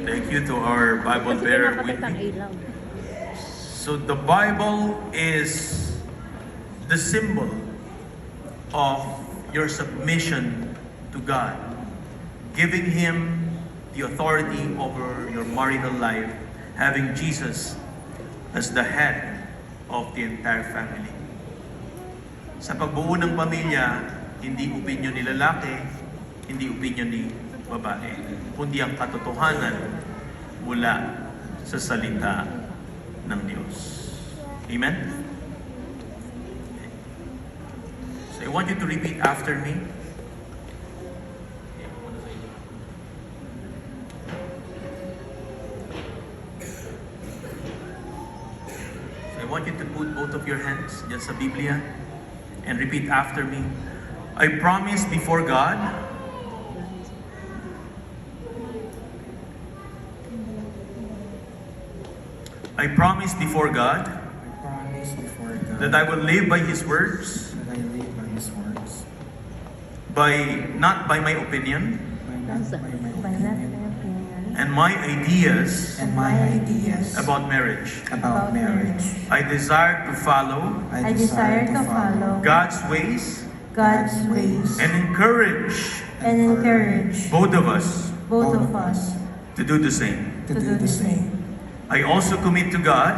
Thank you to our Bible bearer with me. So the Bible is the symbol of your submission to God, giving Him the authority over your marital life, having Jesus as the head of the entire family. Sa pagbuo ng pamilya, hindi opinyon ni lalaki, hindi opinyon ni babae, kundi ang katotohanan mula sa salita ng Diyos. Amen? So I want you to repeat after me. So I want you to put both of your hands dyan sa Biblia and repeat after me. I promise before God I promise before God that I will live by His words, not by my opinion and my ideas about marriage. I desire to follow God's ways and encourage both of us to do the same. I also commit to God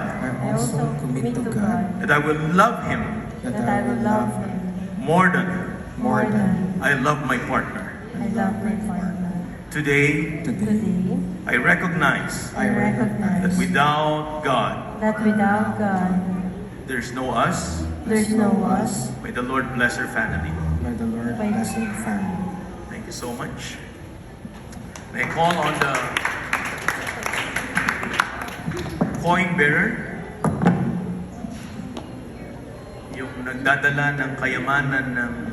that I will love Him more than I love my partner. Today, I recognize that without God, there's no us. May the Lord bless our family. Thank you so much. May I call on the coin bearer, yung nagdadala ng kayamanan ng